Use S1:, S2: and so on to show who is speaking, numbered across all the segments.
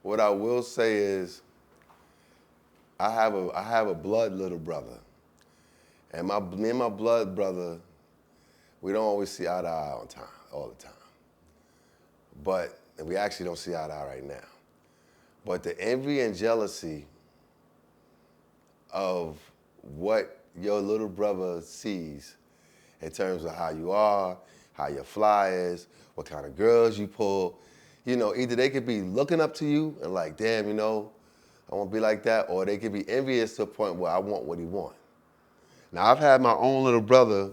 S1: What I will say is, I have a blood little brother, and me and my blood brother, we don't always see eye to eye all the time. But and we actually don't see eye to eye right now. But the envy and jealousy of what your little brother sees in terms of how you are, how your fly is, what kind of girls you pull, either they could be looking up to you and like, damn, I want to be like that, or they could be envious to a point where I want what he wants. Now, I've had my own little brother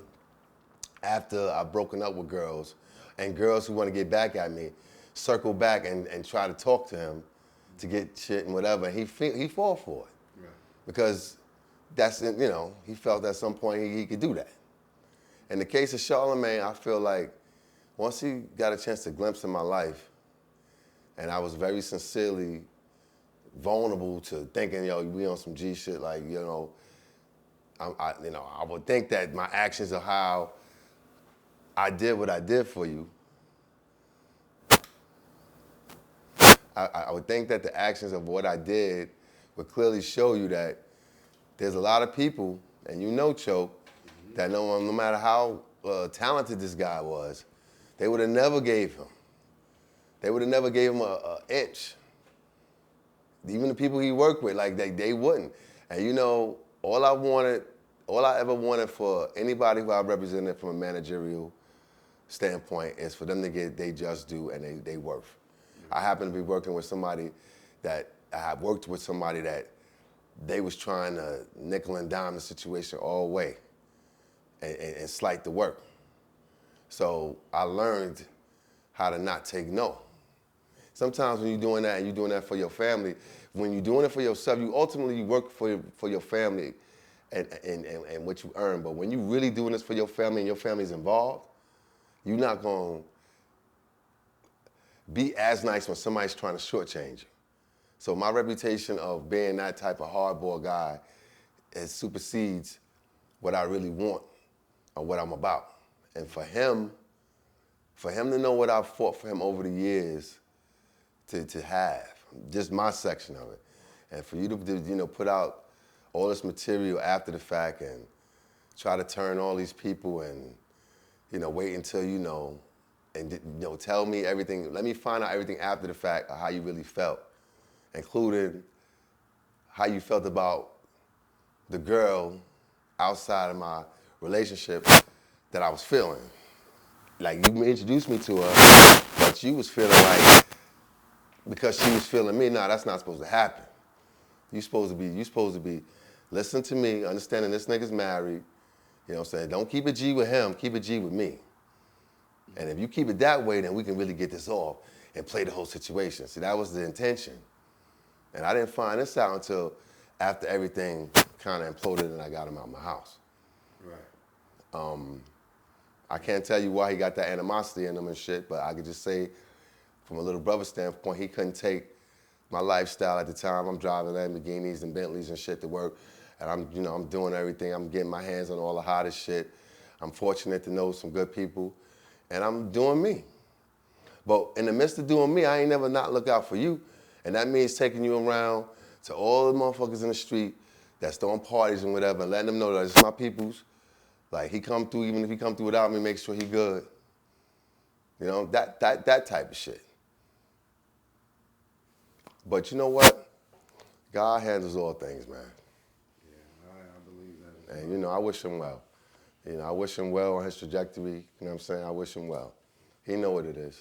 S1: after I've broken up with girls, and girls who want to get back at me circle back and try to talk to him to get shit and whatever, and he fall for it. Right. Because he felt at some point he could do that. In the case of Charlamagne, I feel like once he got a chance to glimpse in my life, and I was very sincerely vulnerable to thinking, we on some G shit, like, I would think that my actions of how I did what I did for you, I would think that the actions of what I did would clearly show you that there's a lot of people, and Choke, that no matter how talented this guy was, they would have never gave him. They would have never gave him an inch. Even the people he worked with, like they wouldn't. And all I ever wanted for anybody who I represented from a managerial standpoint is for them to get they just due and they worth. I happen to be working with somebody that they was trying to nickel and dime the situation all the way and slight the work. So I learned how to not take no. Sometimes when you're doing that and you're doing that for your family, when you're doing it for yourself, you ultimately work for your family and what you earn. But when you're really doing this for your family and your family's involved, you're not going to be as nice when somebody's trying to shortchange you. So my reputation of being that type of hardball guy, it supersedes what I really want or what I'm about. And for him to know what I've fought for him over the years to have, just my section of it, and for you to put out all this material after the fact and try to turn all these people and wait until and tell me everything. Let me find out everything after the fact of how you really felt, including how you felt about the girl outside of my relationship that I was feeling. Like, you introduced me to her, but you was feeling like, because she was feeling me, that's not supposed to happen. You supposed to be listening to me, understanding this nigga's married, don't keep it G with him, keep it G with me. And if you keep it that way, then we can really get this off and play the whole situation. See, that was the intention. And I didn't find this out until after everything kind of imploded and I got him out of my house. Right. I can't tell you why he got that animosity in him and shit, but I could just say, from a little brother standpoint, he couldn't take my lifestyle at the time. I'm driving Lamborghinis and Bentleys and shit to work, and I'm doing everything. I'm getting my hands on all the hottest shit. I'm fortunate to know some good people, and I'm doing me. But in the midst of doing me, I ain't never not look out for you, and that means taking you around to all the motherfuckers in the street that's throwing parties and whatever, and letting them know that it's my peoples. Like, he come through, even if he come through without me, make sure he good. That type of shit. But you know what? God handles all things, man.
S2: Yeah, I believe that as well.
S1: And, I wish him well. I wish him well on his trajectory. You know what I'm saying? I wish him well. He know what it is.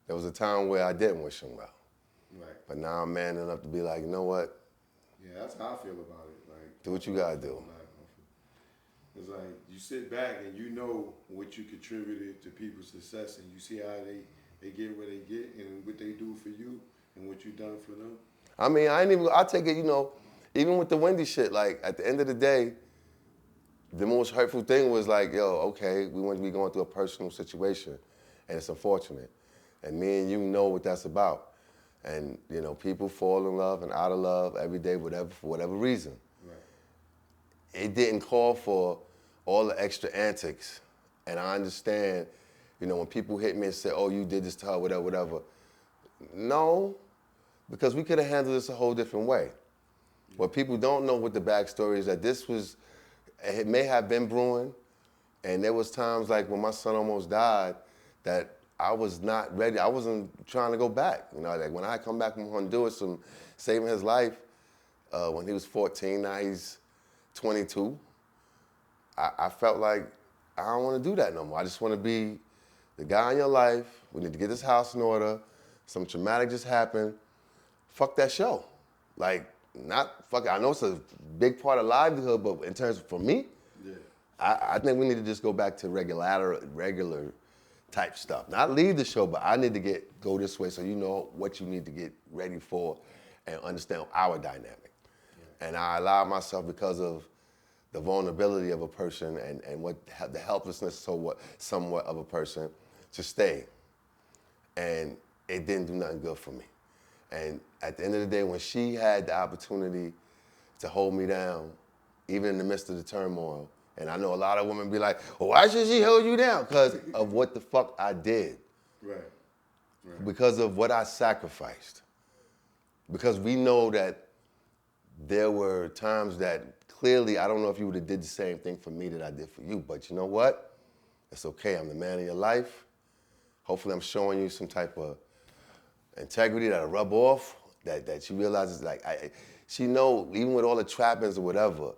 S1: There was a time where I didn't wish him well.
S2: Right.
S1: But now I'm man enough to be like, you know what?
S2: Yeah, that's how I feel about it. Like,
S1: do what you gotta do.
S2: It's like you sit back and you know what you contributed to people's success, and you see how they get where they get and what they do for you and what you done for them.
S1: I mean, I take it, even with the Wendy shit, like, at the end of the day, the most hurtful thing was like, okay, we going through a personal situation, and it's unfortunate. And me and you know what that's about. And, people fall in love and out of love every day, for whatever reason. Right. It didn't call for all the extra antics. And I understand, when people hit me and say, oh, you did this to her, whatever. No, because we could have handled this a whole different way. What people don't know with the backstory is that it may have been brewing, and there was times like when my son almost died that I was not ready. I wasn't trying to go back. You know, like when I come back from Honduras from saving his life when he was 14, now he's 22, I felt like I don't want to do that no more. I just want to be the guy in your life. We need to get this house in order. Something traumatic just happened. Fuck that show. Like, not fuck it. I know it's a big part of livelihood, but in terms of for me, I think we need to just go back to regular type stuff. Not leave the show, but I need to go this way so you know what you need to get ready for and understand our dynamic. Yeah. And I allow myself, because of the vulnerability of a person and what the helplessness somewhat of a person, to stay. And it didn't do nothing good for me. And at the end of the day, when she had the opportunity to hold me down, even in the midst of the turmoil, and I know a lot of women be like, well, why should she hold you down? Because of what the fuck I did. Right. Because of what I sacrificed. Because we know that there were times that clearly, I don't know if you would have did the same thing for me that I did for you, but you know what? It's okay, I'm the man of your life. Hopefully I'm showing you some type of integrity that'll rub off, that she realizes, like, she know, even with all the trappings or whatever,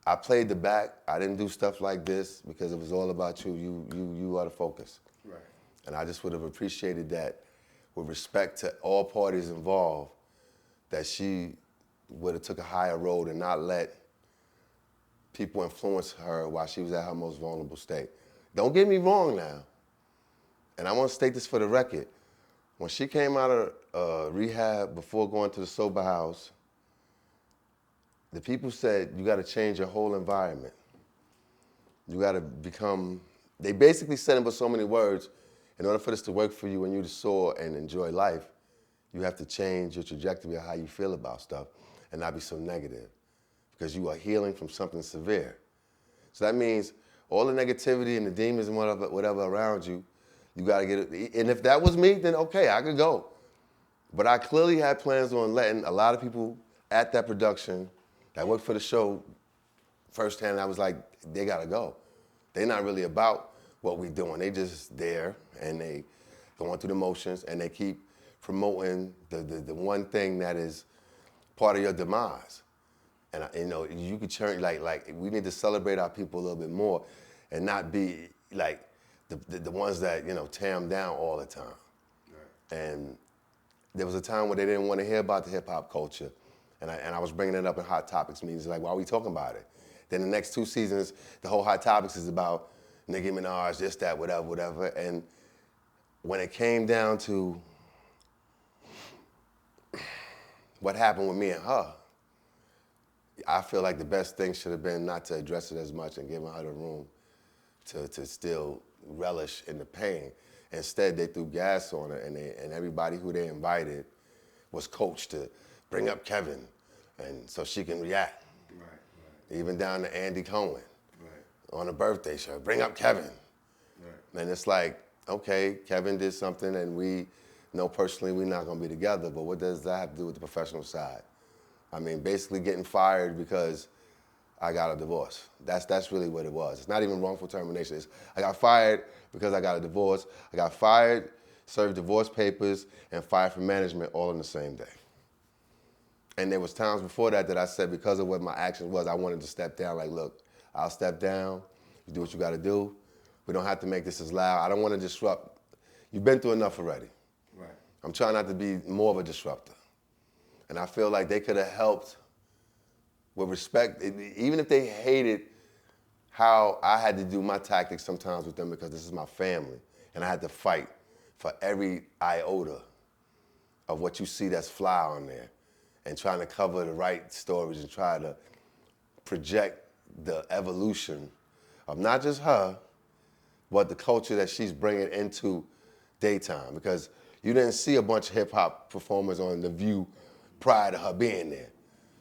S1: I played the back. I didn't do stuff like this because it was all about you. You are the focus. Right. And I just would have appreciated that, with respect to all parties involved, that she would have took a higher road and not let people influence her while she was at her most vulnerable state. Don't get me wrong now, and I want to state this for the record. When she came out of rehab before going to the sober house, the people said, you got to change your whole environment. You got to become, they basically said it with so many words, in order for this to work for you and you to soar and enjoy life, you have to change your trajectory of how you feel about stuff and not be so negative, because you are healing from something severe. So that means all the negativity and the demons and whatever around you, you got to get it. And if that was me, then okay, I could go. But I clearly had plans on letting a lot of people at that production that worked for the show firsthand. I was like, they got to go. They're not really about what we're doing. They just there, and they going through the motions, and they keep promoting the one thing that is part of your demise. And you know, you could turn, like we need to celebrate our people a little bit more and not be like the ones that, you know, tear them down all the time. Right. And there was a time where they didn't want to hear about the hip hop culture. And I was bringing it up in Hot Topics meetings, like, why are we talking about it? Then the next 2 seasons, the whole Hot Topics is about Nicki Minaj, this, that, whatever. And when it came down to what happened with me and her, I feel like the best thing should have been not to address it as much and giving her the room to still relish in the pain. Instead, they threw gas on her, and everybody who they invited was coached to bring up Kelvin, and so she can react. Right. Even down to Andy Cohen on a birthday show, bring up Kelvin. Right. And it's like, okay, Kelvin did something, and we know personally we're not gonna be together, but what does that have to do with the professional side? I mean, basically getting fired because I got a divorce. That's really what it was. It's not even wrongful termination. I got fired because I got a divorce. I got fired, served divorce papers, and fired from management all in the same day. And there was times before that I said, because of what my action was, I wanted to step down. Like, look, I'll step down. You do what you got to do. We don't have to make this as loud. I don't want to disrupt. You've been through enough already. Right. I'm trying not to be more of a disruptor. And I feel like they could have helped with respect, even if they hated how I had to do my tactics sometimes with them, because this is my family, and I had to fight for every iota of what you see that's fly on there, and trying to cover the right stories and try to project the evolution of not just her, but the culture that she's bringing into daytime. Because you didn't see a bunch of hip hop performers on The View prior to her being there.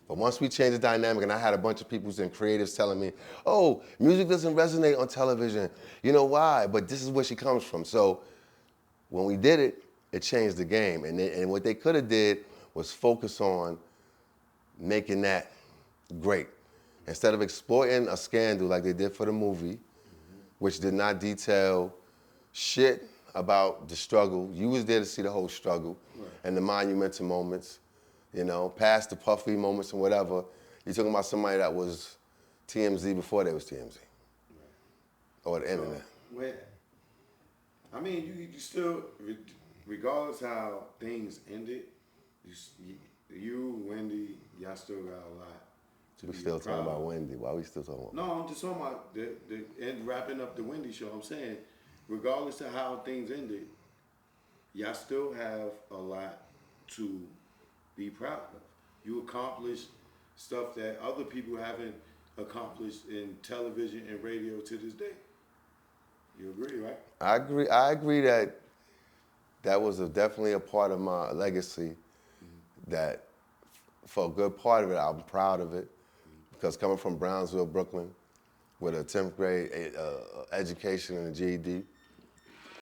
S1: But once we changed the dynamic, and I had a bunch of people and creatives telling me, oh, music doesn't resonate on television. You know why? But this is where she comes from. So when we did it, it changed the game. And what they could have did was focus on making that great. Instead of exploiting a scandal like they did for the movie, which did not detail shit about the struggle. You was there to see the whole struggle and the monumental moments, you know, past the puffy moments and whatever. You're talking about somebody that was TMZ before they was TMZ. Or the internet.
S2: I mean, you still, regardless how things ended, you, Wendy, y'all still got a lot to
S1: We're
S2: be
S1: still
S2: proud
S1: talking about
S2: of.
S1: Wendy. Why are we still talking about?
S2: No, I'm just talking about and wrapping up the Wendy show. I'm saying, regardless of how things ended, y'all still have a lot to be proud of. You accomplished stuff that other people haven't accomplished in television and radio to this day. You agree, right?
S1: I agree. I agree that that was definitely a part of my legacy. That for a good part of it, I'm proud of it. Because coming from Brownsville, Brooklyn, with a 10th grade education and a GED,